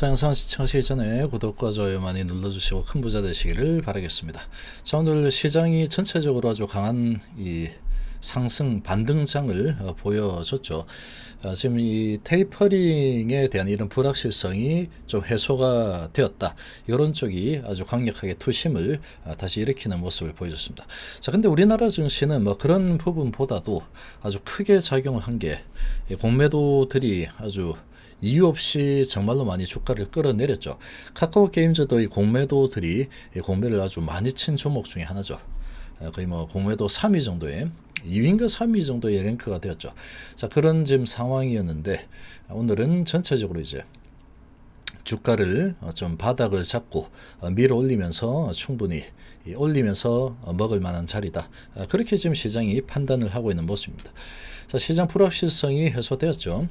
자, 영상 시청하시기 전에 구독과 좋아요 많이 눌러주시고 큰 부자 되시기를 바라겠습니다. 자, 오늘 시장이 전체적으로 아주 강한 이 상승 반등장을 보여줬죠. 지금 이 테이퍼링에 대한 이런 불확실성이 좀 해소가 되었다. 이런 쪽이 아주 강력하게 투심을 다시 일으키는 모습을 보여줬습니다. 자, 근데 우리나라 증시는 뭐 그런 부분보다도 아주 크게 작용을 한 게 공매도들이 아주 이유 없이 정말로 많이 주가를 끌어내렸죠. 카카오 게임즈도 이 공매도들이 공매를 아주 많이 친 종목 중에 하나죠. 거의 뭐 공매도 3위 정도의 2위인가 3위 정도의 랭크가 되었죠. 자, 그런 지금 상황이었는데 오늘은 전체적으로 이제 주가를 좀 바닥을 잡고 밀어 올리면서 충분히 올리면서 먹을 만한 자리다. 그렇게 지금 시장이 판단을 하고 있는 모습입니다. 자, 시장 불확실성이 해소되었죠.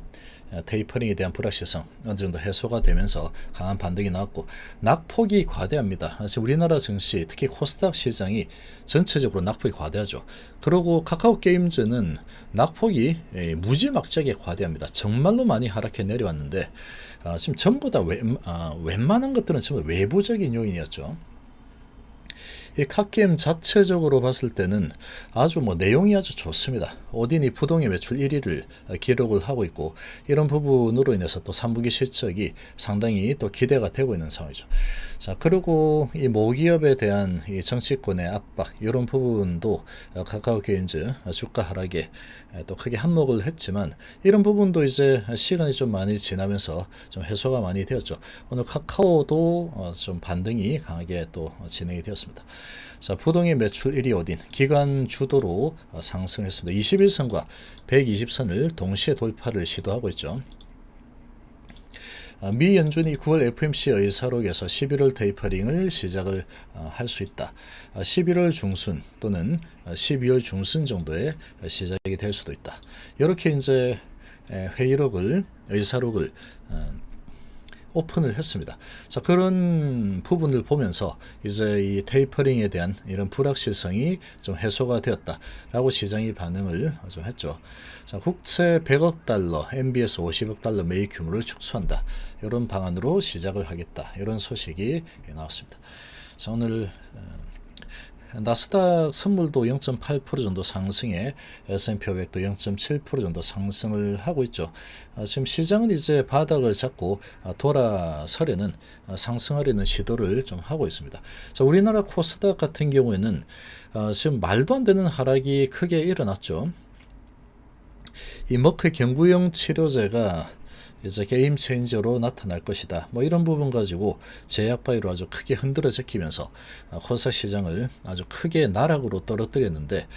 테이퍼링에 대한 불확실성 어느 정도 해소가 되면서 강한 반등이 나왔고 낙폭이 과대합니다. 우리나라 증시 특히 코스닥 시장이 전체적으로 낙폭이 과대하죠. 그리고 카카오 게임즈는 낙폭이 무지막지하게 과대합니다. 정말로 많이 하락해 내려왔는데 지금 전부 다 웬만한 것들은 전부 외부적인 요인이었죠. 이 카게임 자체적으로 봤을 때는 아주 내용이 아주 좋습니다. 오딘이 부동의 매출 1위를 기록을 하고 있고 이런 부분으로 인해서 또 3분기 실적이 상당히 또 기대가 되고 있는 상황이죠. 자, 그리고 이 모기업에 대한 이 정치권의 압박 이런 부분도 카카오 게임즈 주가 하락에 또 크게 한몫을 했지만 이런 부분도 이제 시간이 좀 많이 지나면서 좀 해소가 많이 되었죠. 오늘 카카오도 좀 반등이 강하게 또 진행이 되었습니다. 자, 부동의 매출 1위 오딘 기간 주도로 상승했습니다. 21선과 120선을 동시에 돌파를 시도하고 있죠. 미 연준이 9월 FOMC 의사록에서 11월 테이퍼링을 시작을 할 수 있다. 11월 중순 또는 12월 중순 정도에 시작이 될 수도 있다. 이렇게 이제 회의록을 의사록을 오픈을 했습니다. 자, 그런 부분을 보면서 이제 이 테이퍼링에 대한 이런 불확실성이 좀 해소가 되었다라고 시장이 반응을 좀 했죠. 자, 국채 100억 달러, MBS 50억 달러 매입 규모를 축소한다. 이런 방안으로 시작을 하겠다. 이런 소식이 나왔습니다. 자, 오늘 나스닥 선물도 0.8% 정도 상승에 S&P 500도 0.7% 정도 상승을 하고 있죠. 지금 시장은 이제 바닥을 잡고 돌아서려는 상승하려는 시도를 좀 하고 있습니다. 자, 우리나라 코스닥 같은 경우에는 지금 말도 안 되는 하락이 크게 일어났죠. 이 머크 경구용 치료제가 이제 게임 체인저로 나타날 것이다. 이런 부분 가지고 제약 바이오로 아주 크게 흔들어 제끼면서 코스닥 시장을 아주 크게 나락으로 떨어뜨렸는데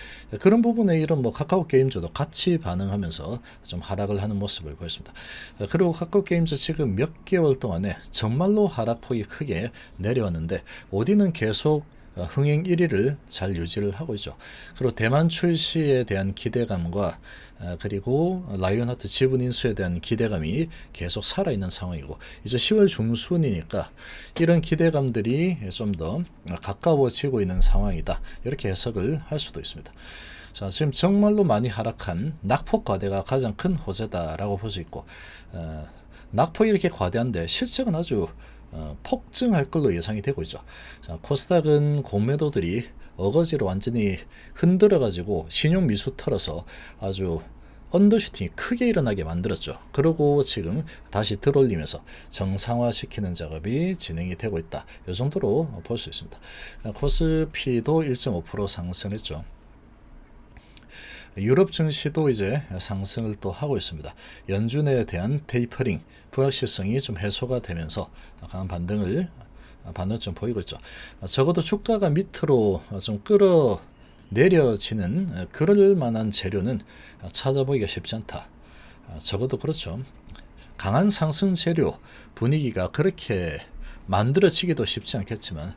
그런 부분에 이런 카카오 게임즈도 같이 반응하면서 좀 하락을 하는 모습을 보였습니다. 그리고 카카오 게임즈 지금 몇 개월 동안에 정말로 하락폭이 크게 내려왔는데 오디는 계속 흥행 1위를 잘 유지를 하고 있죠. 그리고 대만 출시에 대한 기대감과 그리고 라이온하트 지분 인수에 대한 기대감이 계속 살아있는 상황이고 이제 10월 중순이니까 이런 기대감들이 좀 더 가까워지고 있는 상황이다. 이렇게 해석을 할 수도 있습니다. 자, 지금 정말로 많이 하락한 낙폭 과대가 가장 큰 호재다라고 볼 수 있고 낙폭이 이렇게 과대한데 실적은 아주 폭증할 걸로 예상이 되고 있죠. 자, 코스닥은 공매도들이 어거지로 완전히 흔들어가지고 신용 미수 털어서 아주 언더슈팅이 크게 일어나게 만들었죠. 그리고 지금 다시 들어올리면서 정상화시키는 작업이 진행이 되고 있다. 이 정도로 볼 수 있습니다. 코스피도 1.5% 상승했죠. 유럽 증시도 이제 상승을 또 하고 있습니다. 연준에 대한 테이퍼링 불확실성이 좀 해소가 되면서 강한 반등을 좀 보이고 있죠. 적어도 주가가 밑으로 좀 끌어내려지는 그럴 만한 재료는 찾아보기가 쉽지 않다. 적어도 그렇죠. 강한 상승 재료 분위기가 그렇게 만들어지기도 쉽지 않겠지만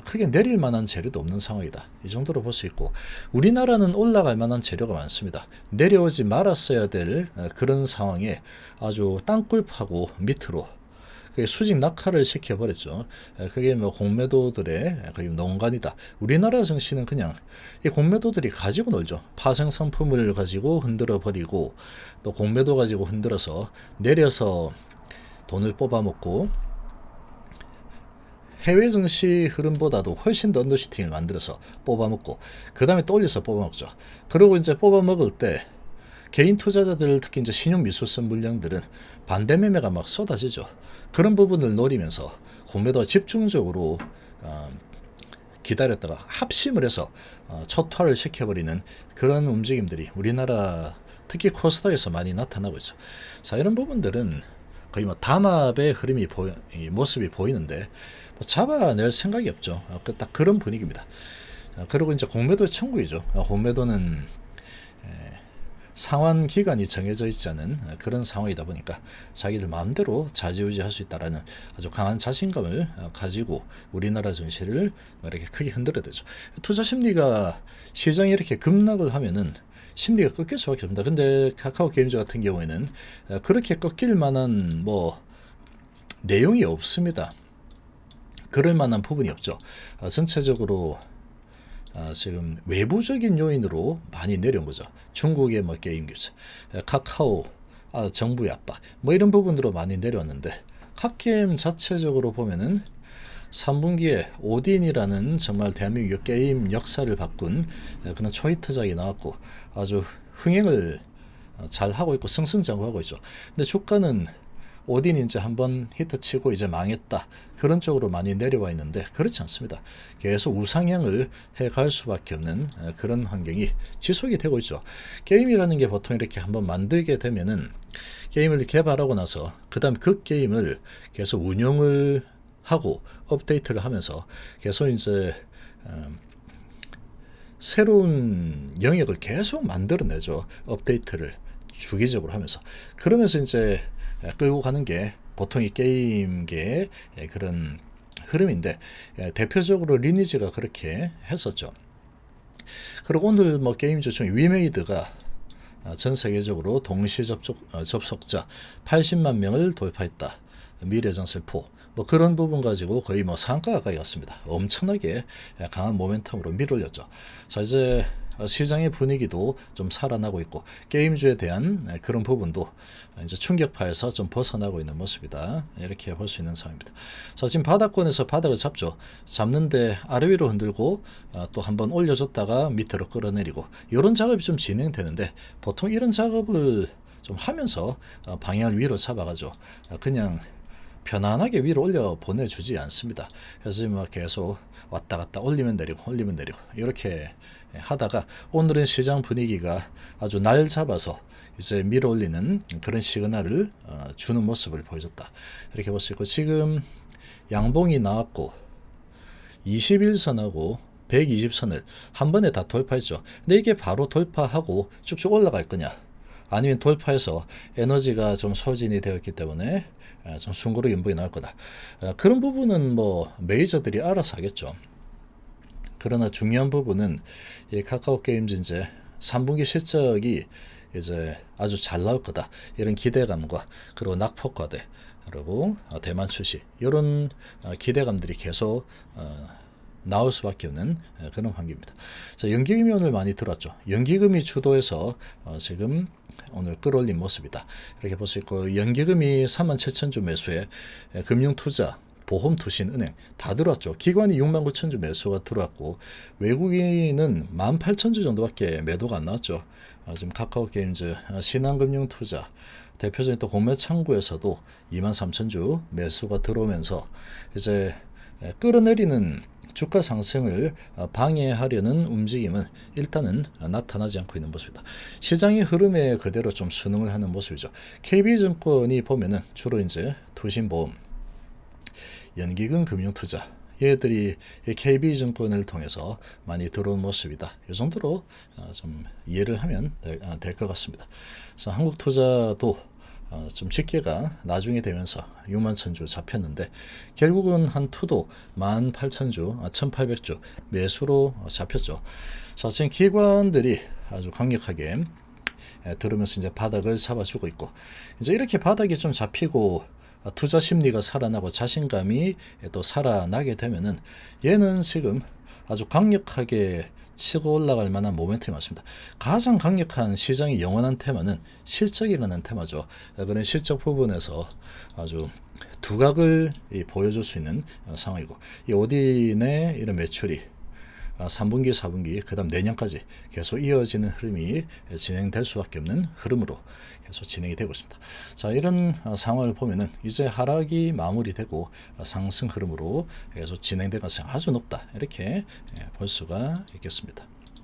크게 내릴 만한 재료도 없는 상황이다. 이 정도로 볼 수 있고 우리나라는 올라갈 만한 재료가 많습니다. 내려오지 말았어야 될 그런 상황에 아주 땅굴 파고 밑으로 수직 낙하를 시켜버렸죠. 그게 공매도들의 거의 농간이다. 우리나라 증시는 그냥 이 공매도들이 가지고 놀죠. 파생 상품을 가지고 흔들어 버리고 또 공매도 가지고 흔들어서 내려서 돈을 뽑아먹고 해외 증시 흐름보다도 훨씬 더 언더슈팅을 만들어서 뽑아먹고 그 다음에 또 올려서 뽑아먹죠. 그리고 이제 뽑아먹을 때 개인 투자자들, 특히 이제 신용 미술선 물량들은 반대 매매가 막 쏟아지죠. 그런 부분을 노리면서 공매도가 집중적으로 기다렸다가 합심을 해서 초토화를 시켜버리는 그런 움직임들이 우리나라 특히 코스닥에서 많이 나타나고 있죠. 자, 이런 부분들은 거의 뭐 담합의 흐름이 모습이 보이는데 뭐 잡아낼 생각이 없죠. 딱 그런 분위기입니다. 그리고 이제 공매도의 청구이죠. 공매도는 상환 기간이 정해져 있지 않은 그런 상황이다 보니까 자기들 마음대로 좌지우지할 수 있다라는 아주 강한 자신감을 가지고 우리나라 증시를 이렇게 크게 흔들어대죠. 투자 심리가 시장이 이렇게 급락을 하면은 심리가 꺾일 수밖에 없습니다. 근데 카카오 게임즈 같은 경우에는 그렇게 꺾일 만한 뭐 내용이 없습니다. 그럴 만한 부분이 없죠. 전체적으로 지금 외부적인 요인으로 많이 내려온 거죠. 중국의 뭐 게임 규제, 카카오, 정부의 압박, 뭐 이런 부분으로 많이 내려왔는데 핫게임 자체적으로 보면은 3분기에 오딘이라는 정말 대한민국 게임 역사를 바꾼 그런 초히트작이 나왔고 아주 흥행을 잘 하고 있고 승승장구하고 있죠. 근데 주가는 오딘 이제 한번 히트치고 이제 망했다 그런 쪽으로 많이 내려와 있는데 그렇지 않습니다. 계속 우상향을 해갈 수밖에 없는 그런 환경이 지속이 되고 있죠. 게임이라는 게 보통 이렇게 한번 만들게 되면은 게임을 개발하고 나서 그 다음 그 게임을 계속 운영을 하고 업데이트를 하면서 계속 이제 새로운 영역을 계속 만들어내죠. 업데이트를 주기적으로 하면서 그러면서 이제 끌고 가는 게 보통 이 게임계의 그런 흐름인데 대표적으로 리니지가 그렇게 했었죠. 그리고 오늘 뭐 게임즈 중에 위메이드가 전 세계적으로 동시 접속자 80만 명을 돌파했다. 미래전설포 뭐 그런 부분 가지고 거의 뭐 상가 가까이 갔습니다. 엄청나게 강한 모멘텀으로 밀어올렸죠. 자, 이제 시장의 분위기도 좀 살아나고 있고 게임주에 대한 그런 부분도 이제 충격파에서 좀 벗어나고 있는 모습이다. 이렇게 볼 수 있는 상황입니다. 자, 지금 바닥권에서 바닥을 잡죠. 잡는데 아래 위로 흔들고 또 한번 올려줬다가 밑으로 끌어내리고 이런 작업이 좀 진행되는데 보통 이런 작업을 좀 하면서 방향을 위로 잡아가죠. 그냥 편안하게 위로 올려 보내주지 않습니다. 그래서 막 계속 왔다 갔다 올리면 내리고 올리면 내리고 이렇게 하다가 오늘은 시장 분위기가 아주 날 잡아서 이제 밀어 올리는 그런 시그널을 주는 모습을 보여줬다. 이렇게 볼 수 있고 지금 양봉이 나왔고 21선하고 120선을 한 번에 다 돌파했죠. 근데 이게 바로 돌파하고 쭉쭉 올라갈 거냐 아니면 돌파해서 에너지가 좀 소진이 되었기 때문에 좀 숭고르 연봉이 나올 거다. 그런 부분은 뭐 메이저들이 알아서 하겠죠. 그러나 중요한 부분은 이 카카오 게임즈 이제 3분기 실적이 이제 아주 잘 나올 거다. 이런 기대감과 그리고 낙폭과대 그리고 대만 출시 이런 기대감들이 계속 나올 수밖에 없는 그런 환경입니다. 자, 연기금이 오늘 많이 들어왔죠. 연기금이 주도해서 지금 오늘 끌어올린 모습이다. 이렇게 볼 수 있고 연기금이 47,000주 매수에 금융투자 보험, 투신, 은행 다 들어왔죠. 기관이 69,000주 매수가 들어왔고 외국인은 18,000주 정도밖에 매도가 안 나왔죠. 지금 카카오 게임즈, 신한금융투자 대표적인 또 공매창구에서도 23,000주 매수가 들어오면서 이제 끌어내리는 주가 상승을 방해하려는 움직임은 일단은 나타나지 않고 있는 모습이다. 시장의 흐름에 그대로 좀 순응을 하는 모습이죠. KB증권이 보면은 주로 이제 투신보험, 연기금, 금융투자 얘들이 KB증권을 통해서 많이 들어온 모습이다. 이 정도로 좀 이해를 하면 될 것 같습니다. 그래서 한국투자도 좀 집계가 나중에 되면서 61,000주 잡혔는데 결국은 한 투도 18,000주, 1,800주 매수로 잡혔죠. 사실 기관들이 아주 강력하게 들으면서 이제 바닥을 잡아주고 있고 이제 이렇게 바닥이 좀 잡히고 투자 심리가 살아나고 자신감이 또 살아나게 되면은 얘는 지금 아주 강력하게 치고 올라갈 만한 모멘텀이 많습니다. 가장 강력한 시장의 영원한 테마는 실적이라는 테마죠. 그런 실적 부분에서 아주 두각을 보여줄 수 있는 상황이고, 이 오딘의 이런 매출이 3분기, 4분기, 그 다음 내년까지 계속 이어지는 흐름이 진행될 수밖에 없는 흐름으로 계속 진행이 되고 있습니다. 자, 이런 상황을 보면은 이제 하락이 마무리되고 상승 흐름으로 계속 진행될 가능성이 아주 높다, 이렇게 볼 수가 있겠습니다.